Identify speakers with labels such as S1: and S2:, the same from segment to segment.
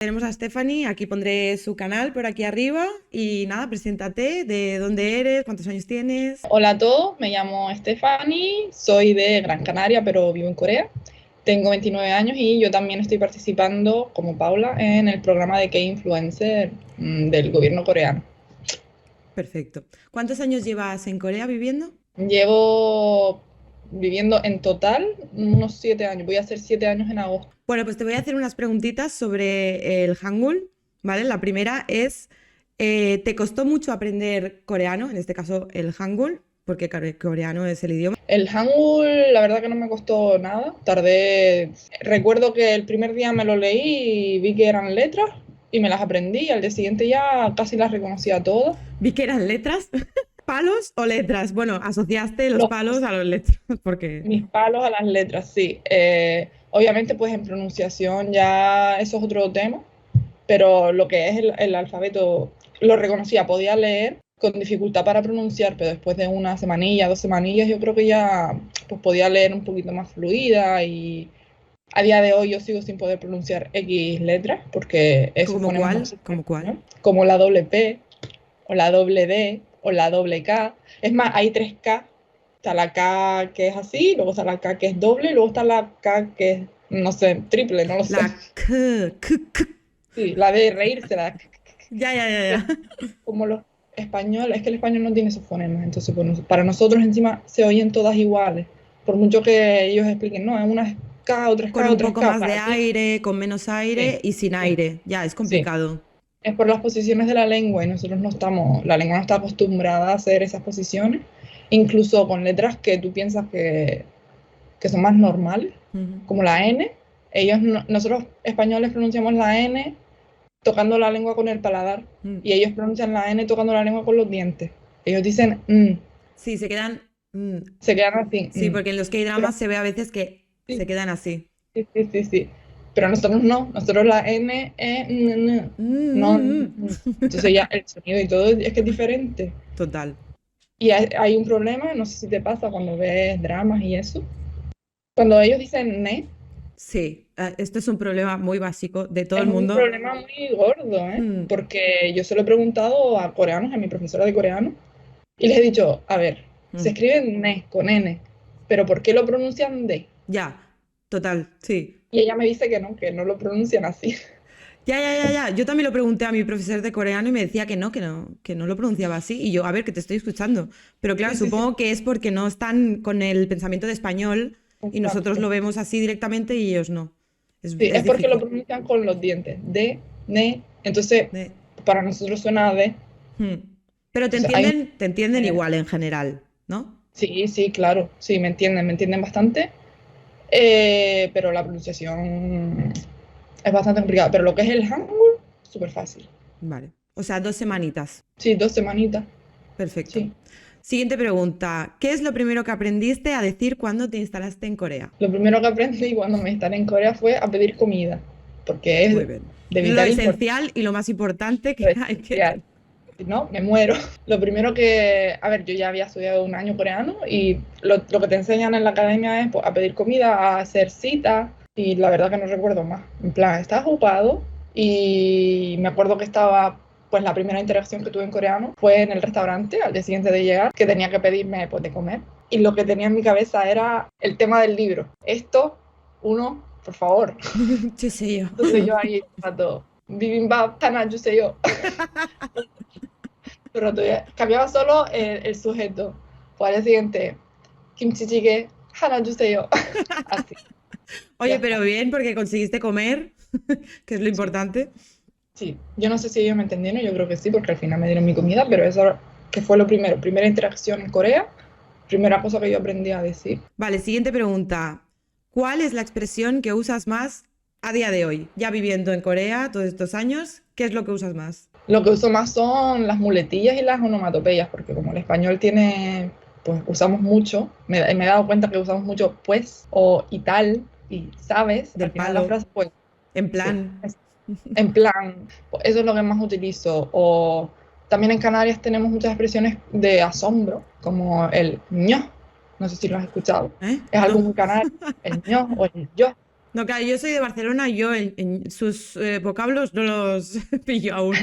S1: Tenemos a Stephanie, aquí pondré su canal por aquí arriba y nada, preséntate, de dónde eres, cuántos años tienes.
S2: Hola a todos, me llamo Stephanie, soy de Gran Canaria, pero vivo en Corea. Tengo 29 años y yo también estoy participando, como Paula, en el programa de K-Influencer del gobierno coreano.
S1: Perfecto. ¿Cuántos años llevas en Corea viviendo?
S2: Llevo viviendo en total unos 7 años, voy a hacer 7 años en agosto.
S1: Bueno, pues te voy a hacer unas preguntitas sobre el Hangul, ¿vale? La primera es, ¿te costó mucho aprender coreano? En este caso, el Hangul, porque coreano es el idioma.
S2: El Hangul, la verdad que no me costó nada. Recuerdo que el primer día me lo leí y vi que eran letras y me las aprendí. Y al día siguiente ya casi las reconocía todas.
S1: Vi que eran letras, palos o letras. Bueno, asociaste los
S2: Los,
S1: palos a los letras, porque...
S2: mis palos a las letras, sí. Obviamente, pues en pronunciación ya eso es otro tema, pero lo que es el alfabeto lo reconocía, podía leer con dificultad para pronunciar, pero después de una semanilla, 2 semanillas, yo creo que ya pues podía leer un poquito más fluida y a día de hoy yo sigo sin poder pronunciar X letras porque esos
S1: ¿Como
S2: fonemas no
S1: cuál?
S2: se
S1: ¿Como cuál?
S2: pronuncian, como la doble P o la doble D o la doble K. Es más, hay 3 K. Está la K que es así, luego está la K que es doble, y luego está la K que es, no sé, triple, no lo sé.
S1: La k.
S2: Sí, la de reírse, la
S1: Ya.
S2: como los españoles, es que el español no tiene esos fonemas, entonces pues, para nosotros encima se oyen todas iguales, por mucho que ellos expliquen, no, es una K, otra es
S1: Con
S2: K,
S1: un
S2: otra es
S1: poco
S2: K,
S1: más de
S2: para ti,
S1: aire, con menos
S2: sí,
S1: aire y sin
S2: sí,
S1: aire. Ya, es
S2: sí.
S1: complicado.
S2: Es por las posiciones de la lengua y nosotros no estamos, la lengua no está acostumbrada a hacer esas posiciones, incluso con letras que tú piensas que son más normales,
S1: Ujú.
S2: como la N, nosotros españoles pronunciamos la N tocando la lengua con el paladar
S1: Mm.
S2: y ellos pronuncian la N tocando la lengua con los dientes. Ellos dicen
S1: Sí, se quedan.
S2: se quedan así.
S1: Sí, porque en los
S2: Pero
S1: K-dramas se ve a veces que se
S2: sí,
S1: quedan así.
S2: sí. Pero nosotros no, nosotros la N, no, entonces ya el sonido y todo es que es diferente.
S1: Total.
S2: Y hay un problema, no sé si te pasa cuando ves dramas y eso. Cuando ellos dicen ne,
S1: Sí, esto es un problema muy básico de todo
S2: es
S1: el
S2: un
S1: mundo.
S2: problema muy gordo, ¿eh?
S1: Mm,
S2: Porque yo se lo he preguntado a coreanos, a mi profesora de coreano, y les he dicho, a ver, se
S1: mm.
S2: escribe ne con N, pero ¿por qué lo pronuncian de?
S1: Ya, total, sí.
S2: Y ella me dice que no lo pronuncian así.
S1: Ya. Yo también lo pregunté a mi profesor de coreano y me decía que no lo pronunciaba así. Y yo, a ver, que te estoy escuchando. Pero claro,
S2: Sí.
S1: supongo que es porque no están con el pensamiento de español y nosotros
S2: Exacto.
S1: lo vemos así directamente y ellos no.
S2: Sí,
S1: Es
S2: es porque lo
S1: difícil.
S2: pronuncian con los dientes, de, ne. Entonces,
S1: De-
S2: para nosotros suena de.
S1: Hmm. Pero
S2: Entonces,
S1: te entienden igual en general, ¿no?
S2: sí, claro, sí, me entienden bastante, pero la pronunciación es bastante complicada. Pero lo que es el Hangul, súper fácil.
S1: Vale. O sea, 2 semanitas.
S2: Sí, 2 semanitas,
S1: Perfecto.
S2: sí.
S1: Siguiente pregunta. ¿Qué es lo primero que aprendiste a decir cuando te instalaste en Corea?
S2: Lo primero que aprendí cuando me instalé en Corea fue a pedir comida, porque es
S1: Muy bien.
S2: de
S1: Lo
S2: vital importancia.
S1: esencial y lo más importante que hay que...
S2: Si no, me muero. Lo primero que, a ver, yo ya había estudiado un año coreano y lo que te enseñan en la academia es pues, a pedir comida, a hacer citas y la verdad que no recuerdo más. En plan, estaba ocupado y me acuerdo que estaba, pues la primera interacción que tuve en coreano fue en el restaurante al día siguiente de llegar, que tenía que pedirme pues de comer y lo que tenía en mi cabeza era el tema del libro. Esto, uno, por favor.
S1: ¿Qué sé yo?
S2: Entonces yo ahí, rato, bibimbap, tana, yo sé yo. Pero todavía cambiaba solo el sujeto. Pues al día siguiente, kimchi jjigae, hana juseyo. Así, ya
S1: Oye, pero
S2: está.
S1: bien, porque conseguiste comer, que es lo
S2: Sí,
S1: importante.
S2: sí. Yo no sé si ellos me entendieron, yo creo que sí, porque al final me dieron mi comida, pero eso que fue lo primero, primera interacción en Corea, primera cosa que yo aprendí a decir.
S1: Vale, siguiente pregunta. ¿Cuál es la expresión que usas más a día de hoy? Ya viviendo en Corea todos estos años, ¿qué es lo que usas más?
S2: Lo que uso más son las muletillas y las onomatopeyas, porque como el español tiene, pues usamos mucho, me he dado cuenta que usamos mucho pues o y tal, y sabes, al
S1: Del
S2: final de la
S1: palo,
S2: frase, pues
S1: en
S2: sí.
S1: plan.
S2: En plan, pues, eso es lo que más utilizo. O también en Canarias tenemos muchas expresiones de asombro, como el ño. No sé si lo has escuchado.
S1: ¿Eh?
S2: Es algo
S1: No.
S2: muy canario, el ño o el yo.
S1: No, claro, yo soy de Barcelona, yo en sus vocablos no los pillo aún.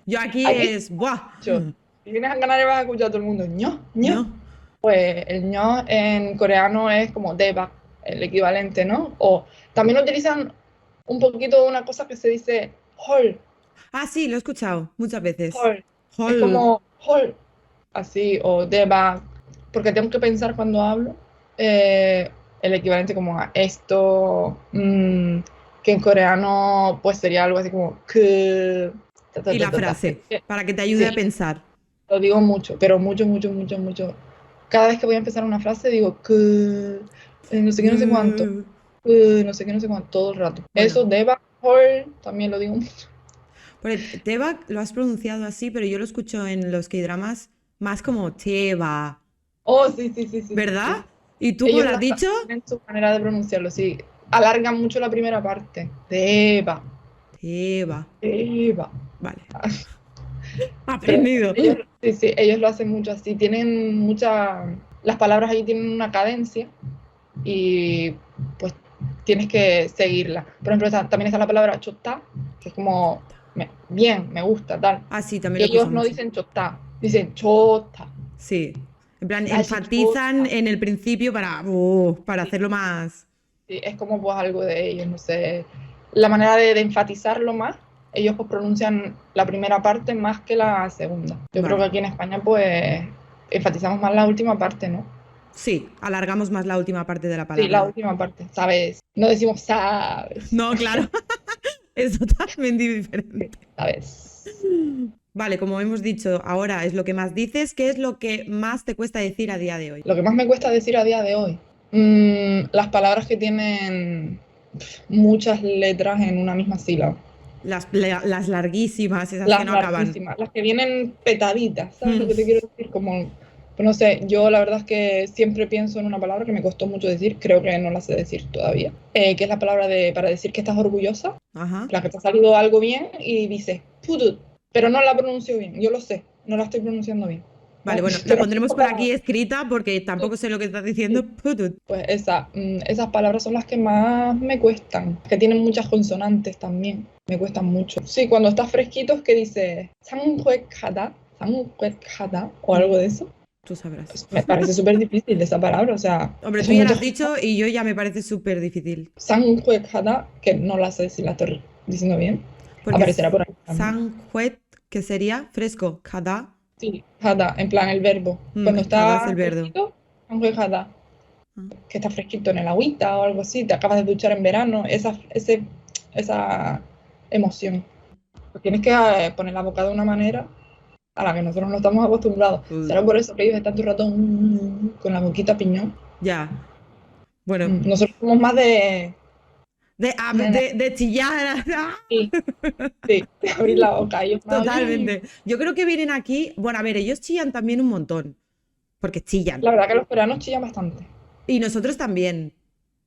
S1: Yo aquí
S2: Aquí,
S1: es, ¡buah!
S2: yo, si vienes a Canarias vas a escuchar a todo el mundo, ño, ño.
S1: ¿No?
S2: Pues el ño en coreano es como deba, el equivalente, ¿no? O también utilizan un poquito una cosa que se dice hol,
S1: Ah, sí, lo he escuchado muchas veces.
S2: hol. Es
S1: Hol.
S2: como hol, así, o deba, porque tengo que pensar cuando hablo el equivalente como a esto, que en coreano pues sería algo así como que... ta, ta,
S1: Y
S2: ta,
S1: la
S2: ta, ta.
S1: frase, para que te ayude a
S2: Sí,
S1: pensar.
S2: lo digo mucho, pero mucho, mucho, mucho, mucho. Cada vez que voy a empezar una frase digo que no sé qué, no sé cuánto, no sé qué, no sé cuánto, todo el rato.
S1: Bueno,
S2: Eso, deba, hol, también lo digo mucho.
S1: Teba lo has pronunciado así, pero yo lo escucho en los K-dramas más como Teba,
S2: Oh, sí, sí, sí, sí, sí,
S1: ¿verdad?
S2: sí.
S1: ¿Y tú cómo
S2: Ellos
S1: lo has dicho?
S2: tienen su manera de pronunciarlo, sí. Alargan mucho la primera parte. Deba,
S1: Teba.
S2: deba.
S1: Vale,
S2: Pero
S1: aprendido.
S2: ellos, sí, sí, ellos lo hacen mucho así. Tienen mucha... Las palabras ahí tienen una cadencia y pues tienes que seguirla. Por ejemplo, también está la palabra chotá, que es como bien, me gusta, tal.
S1: Ah, sí, también
S2: Y
S1: lo he
S2: ellos
S1: escuchado
S2: no
S1: mucho.
S2: dicen chotá, dicen chota.
S1: Sí. En plan,
S2: Dashi
S1: enfatizan
S2: chota.
S1: en el principio para
S2: Sí,
S1: hacerlo más.
S2: sí, es como pues algo de ellos, no sé. La manera de enfatizarlo más, ellos pues pronuncian la primera parte más que la segunda. Yo creo que
S1: Vale.
S2: aquí en España pues enfatizamos más la última parte, ¿no?
S1: Sí, alargamos más la última parte de la
S2: Sí, la
S1: palabra.
S2: última parte, ¿sabes? No decimos sabes,
S1: No, claro, es totalmente diferente.
S2: ¿sabes?
S1: Vale, como hemos dicho, ahora es lo que más dices. ¿Qué es lo que más te cuesta decir a día de hoy?
S2: Lo que más me cuesta decir a día de hoy, las palabras que tienen muchas letras en una misma sílaba.
S1: Las larguísimas, esas que
S2: Las
S1: no acaban.
S2: larguísimas, las que vienen petaditas, ¿sabes lo
S1: Mm,
S2: que te quiero decir? Como, pues no sé, yo la verdad es que siempre pienso en una palabra que me costó mucho decir, creo que no la sé decir todavía, que es la palabra para decir que estás orgullosa,
S1: ajá.
S2: la que te ha salido algo bien y dices, putut, pero no la pronuncio bien, yo lo sé, no la estoy pronunciando bien,
S1: Vale,
S2: ¿vale?
S1: bueno, la
S2: Pero
S1: pondremos por aquí escrita porque tampoco sé lo que estás diciendo. Putut.
S2: pues esas palabras son las que más me cuestan, que tienen muchas consonantes también, me cuestan mucho. Sí, cuando estás fresquito es que dice 상쾌하다, 상쾌하다 o
S1: Mm,
S2: algo de eso.
S1: tú sabrás.
S2: Pues me parece súper difícil esa palabra, o sea,
S1: Hombre, tú
S2: son
S1: ya lo
S2: muchas
S1: has dicho
S2: consonantes.
S1: y yo ya me parece súper difícil.
S2: 상쾌하다, que no la sé si la estoy diciendo bien,
S1: Porque
S2: aparecerá por ahí también.
S1: Sanjuet, que sería fresco, cada.
S2: Sí, hada, en plan el verbo. Cuando
S1: Cada es el
S2: está
S1: verbo.
S2: fresquito, 상쾌하다,
S1: Ah,
S2: que está fresquito en el agüita o algo así, te acabas de duchar en verano, esa emoción. Pues tienes que poner la boca de una manera a la que nosotros no estamos acostumbrados.
S1: uh,
S2: ¿Será por eso que ellos están todo el rato con la boquita piñón?
S1: ya. Bueno,
S2: Nosotros somos más de...
S1: de chillar.
S2: Sí, sí, de abrir la boca. Ellos más...
S1: Totalmente. Yo creo que vienen aquí. Bueno, a ver, ellos chillan también un montón, porque chillan.
S2: La verdad que los coreanos chillan bastante.
S1: Y nosotros también.
S2: Sí,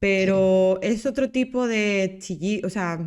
S1: Pero es otro tipo de chillido. O sea,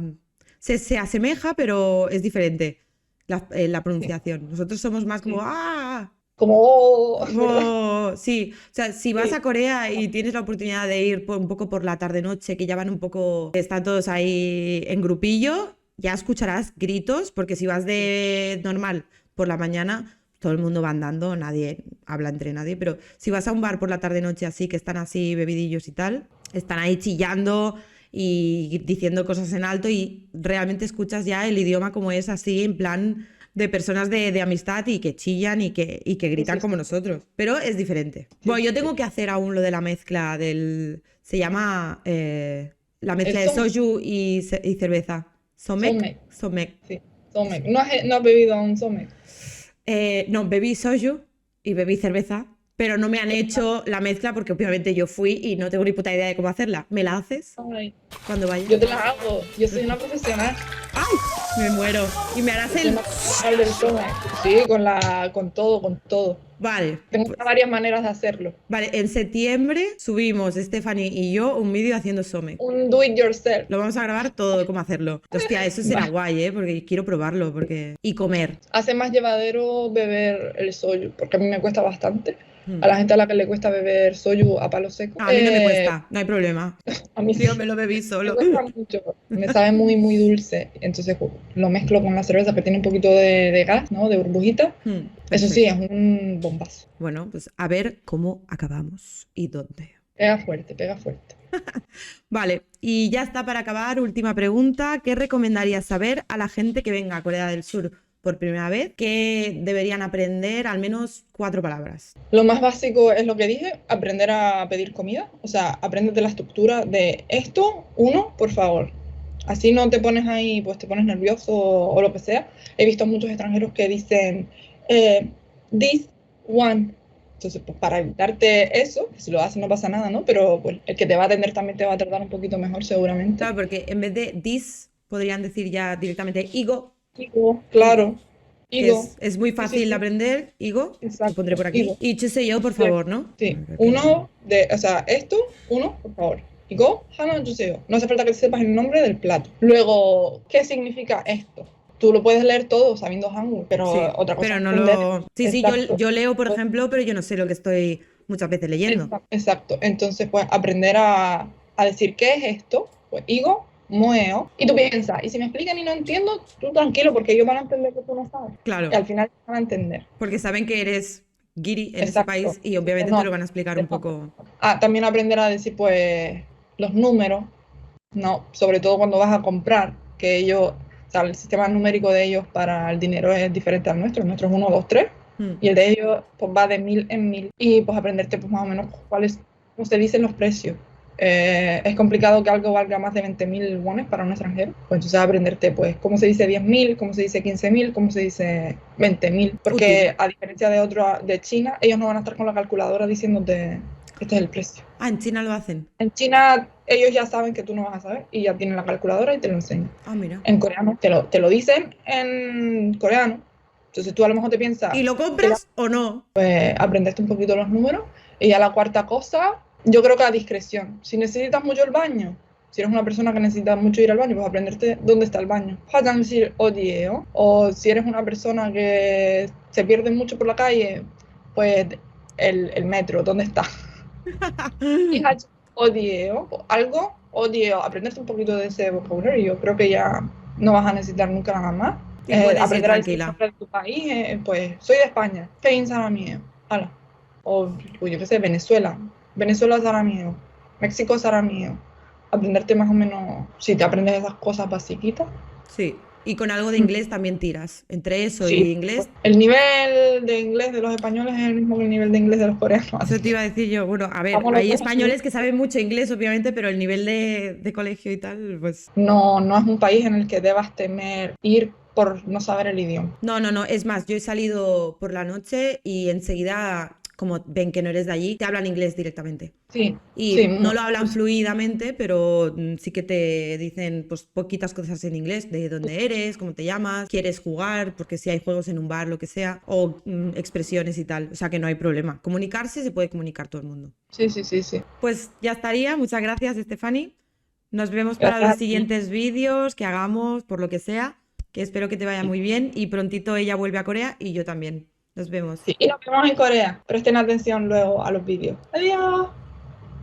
S1: se asemeja, pero es diferente la
S2: sí,
S1: pronunciación. Nosotros somos más como
S2: sí.
S1: ¡ah!
S2: Como, oh, ¿verdad?
S1: Oh, sí, o sea, si vas
S2: Sí,
S1: a Corea y tienes la oportunidad de ir un poco por la tarde-noche, que ya van un poco, están todos ahí en grupillo, ya escucharás gritos, porque si vas
S2: sí,
S1: de normal por la mañana, todo el mundo va andando, nadie habla entre nadie, pero si vas a un bar por la tarde-noche así, que están así bebidillos y tal, están ahí chillando y diciendo cosas en alto y realmente escuchas ya el idioma como es así, en plan de personas de amistad y que chillan y que
S2: sí,
S1: gritan
S2: sí,
S1: como
S2: sí,
S1: nosotros. Pero es diferente.
S2: sí,
S1: Bueno,
S2: sí,
S1: yo tengo
S2: sí.
S1: que hacer aún lo de la mezcla del... Se llama la
S2: El
S1: mezcla de
S2: somek,
S1: soju y cerveza. Somek.
S2: somek,
S1: Somek.
S2: sí, somek. No has bebido aún somek.
S1: No, bebí soju y bebí cerveza, pero no me han hecho la mezcla porque obviamente yo fui y no tengo ni puta idea de cómo hacerla. ¿Me la haces
S2: Ay,
S1: cuando vaya?
S2: yo te las hago. Yo soy una profesional.
S1: ¡Ay! Me muero. Y me harás
S2: Yo soy
S1: el...
S2: una profesional del somek. Sí, con todo, con todo.
S1: Vale,
S2: Tengo
S1: pues
S2: varias maneras de hacerlo.
S1: vale, en septiembre subimos Stephanie y yo un vídeo haciendo Some.
S2: Un do it yourself.
S1: Lo vamos a grabar todo de cómo hacerlo. Hostia, eso será
S2: Vale.
S1: guay, ¿eh? Porque quiero probarlo, porque... Y comer.
S2: Hace más llevadero beber el soju, porque a mí me cuesta bastante. A la gente a la que le cuesta beber soju a palo seco,
S1: A mí no me cuesta, no hay problema.
S2: a mí sí
S1: Yo me lo bebí
S2: me
S1: solo.
S2: cuesta mucho. Me sabe muy, muy dulce. Entonces lo mezclo con la cerveza que tiene un poquito de gas, ¿no? De burbujita. Eso sí,
S1: Perfecto.
S2: es un bombazo.
S1: Bueno, pues a ver cómo acabamos y dónde.
S2: Pega fuerte, pega fuerte.
S1: Vale, y ya está para acabar. Última pregunta. ¿Qué recomendarías saber a la gente que venga a Corea del Sur por primera vez? ¿Qué deberían aprender? Al menos 4 palabras.
S2: Lo más básico es lo que dije, aprender a pedir comida. O sea, apréndete la estructura de esto, uno, por favor. Así no te pones ahí, pues te pones nervioso o lo que sea. He visto muchos extranjeros que dicen, this one. Entonces, pues para evitarte eso, que si lo haces no pasa nada, ¿no? Pero pues el que te va a atender también te va a tratar un poquito mejor seguramente.
S1: Claro, porque en vez de this, podrían decir ya directamente Igo,
S2: Igo, claro.
S1: que
S2: Igo.
S1: es muy
S2: Sí, sí,
S1: fácil de
S2: sí.
S1: aprender. Igo, lo pondré
S2: Exacto.
S1: por aquí.
S2: Igo.
S1: Y yo, por favor, ¿no?
S2: Sí.
S1: Porque-
S2: O sea, esto, uno, por favor. Igo, Hana, Yuseo. No hace falta que sepas el nombre del plato. Luego, ¿qué significa esto? Tú lo puedes leer todo sabiendo Hangul, pero
S1: Sí,
S2: otra cosa
S1: pero
S2: es
S1: no
S2: entender.
S1: lo... Sí, sí,
S2: Exacto.
S1: yo leo, por ejemplo, pero yo no sé lo que estoy muchas veces leyendo.
S2: Exacto. Entonces, pues aprender a decir qué es esto, pues Igo, Moeo, y tú piensas, y si me explican y no entiendo, tú tranquilo, porque ellos van a entender que tú no sabes.
S1: Claro,
S2: Y al final van a entender.
S1: porque saben que eres guiri en ese
S2: Exacto.
S1: país y obviamente te
S2: No,
S1: lo van a explicar un
S2: no.
S1: poco.
S2: También aprender a decir, pues, los números, ¿no? Sobre todo cuando vas a comprar, que ellos, o sea, el sistema numérico de ellos para el dinero es diferente al nuestro. El nuestro es 1, 2, 3, y el de ellos, pues, va de 1000 en 1000. Y, pues, aprenderte, pues, más o menos cuáles, cómo se dicen los precios. Es complicado que algo valga más de 20.000 wones para un extranjero. Pues entonces aprenderte, pues, cómo se dice 10.000, cómo se dice 15.000, cómo se dice 20.000. Porque
S1: Útil.
S2: a diferencia de otros de China, ellos no van a estar con la calculadora diciéndote este es el precio.
S1: Ah, en China lo hacen.
S2: En China ellos ya saben que tú no vas a saber y ya tienen la calculadora y te lo enseñan.
S1: Ah, mira.
S2: En coreano te lo dicen en coreano. Entonces tú a lo mejor te piensas,
S1: ¿Y lo compras o no?
S2: pues aprendiste un poquito los números. Y ya la cuarta cosa, yo creo que a discreción. Si necesitas mucho el baño, si eres una persona que necesita mucho ir al baño, pues aprenderte dónde está el baño. 화장실 어디예요? O si eres una persona que se pierde mucho por la calle, pues el metro, ¿dónde está? Fíjate, odio, algo, odio, aprenderte un poquito de ese vocabulario. Yo creo que ya no vas a necesitar nunca nada más.
S1: Y puedes ir
S2: Aprender a decir el
S1: tranquila.
S2: nombre de tu país, pues soy de España, Spain Saramío, ala. O yo qué sé, Venezuela, Venezuela Saramío, México Saramío. Aprenderte más o menos, si te aprendes esas cosas basiquitas.
S1: Sí. Y con algo de inglés también tiras. Entre eso y
S2: Sí,
S1: inglés.
S2: el nivel de inglés de los españoles es el mismo que el nivel de inglés de los coreanos.
S1: Eso
S2: Así
S1: te iba a decir yo. Bueno, a ver,
S2: vamos los
S1: hay
S2: dos
S1: españoles que saben mucho inglés, obviamente, pero el nivel de colegio y tal, pues.
S2: no, no es un país en el que debas temer ir por no saber el idioma.
S1: No, no, no. Es más, yo he salido por la noche y enseguida, como ven que no eres de allí, te hablan inglés directamente.
S2: Sí,
S1: Y
S2: sí,
S1: no lo hablan fluidamente, pero sí que te dicen pues poquitas cosas en inglés, de dónde eres, cómo te llamas, quieres jugar, porque si hay juegos en un bar, lo que sea, o expresiones y tal. O sea que no hay problema. Comunicarse se puede comunicar todo el mundo.
S2: sí, sí, sí, sí.
S1: Pues ya estaría. Muchas gracias, Stephanie. Nos vemos para
S2: Gracias
S1: los
S2: a ti.
S1: siguientes vídeos que hagamos, por lo que sea, que espero que te vaya muy bien y prontito ella vuelve a Corea y yo también. Nos vemos.
S2: Sí, y nos vemos en Corea. Presten atención luego a los vídeos. Adiós.